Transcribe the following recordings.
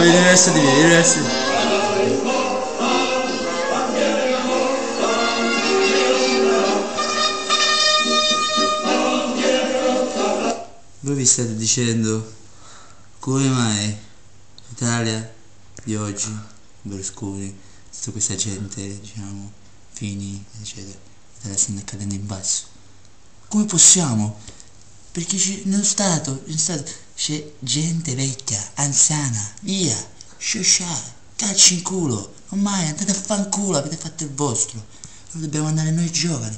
rilassati. Voi vi state dicendo come mai l'Italia di oggi, Berlusconi, tutta questa gente, diciamo, Fini, eccetera, l'Italia sta cadendo in basso. Come possiamo? Perché nello Stato c'è gente vecchia, anziana, via, sciosciare, calci in culo, ormai andate a fanculo, avete fatto il vostro. Allora dobbiamo andare noi giovani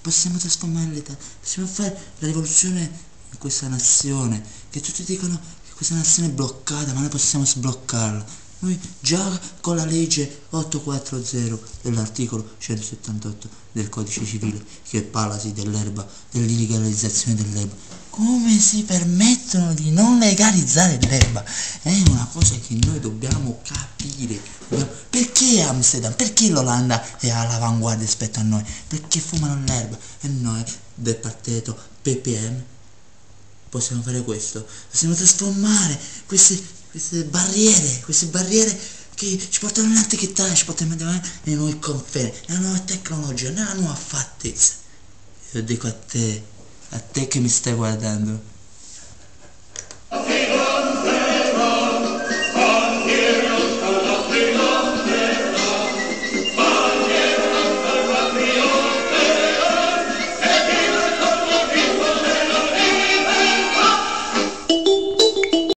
possiamo trasformare l'Italia, possiamo fare la rivoluzione in questa nazione, che tutti dicono che questa nazione è bloccata, ma noi possiamo sbloccarla. Noi già con la legge 840 dell'articolo 178 del codice civile che parla dell'erba, dell'illegalizzazione dell'erba, come si permettono di non legalizzare l'erba? È una cosa che noi dobbiamo capire. Perché Amsterdam? Perché l'Olanda è all'avanguardia rispetto a noi? Perché fumano l'erba e noi del partito PPM possiamo fare questo, possiamo trasformare queste barriere che ci portano all'antichità, ci portano nelle nuove confini, nella nuova tecnologia, nella nuova fattezza. Io dico a te che mi stai guardando,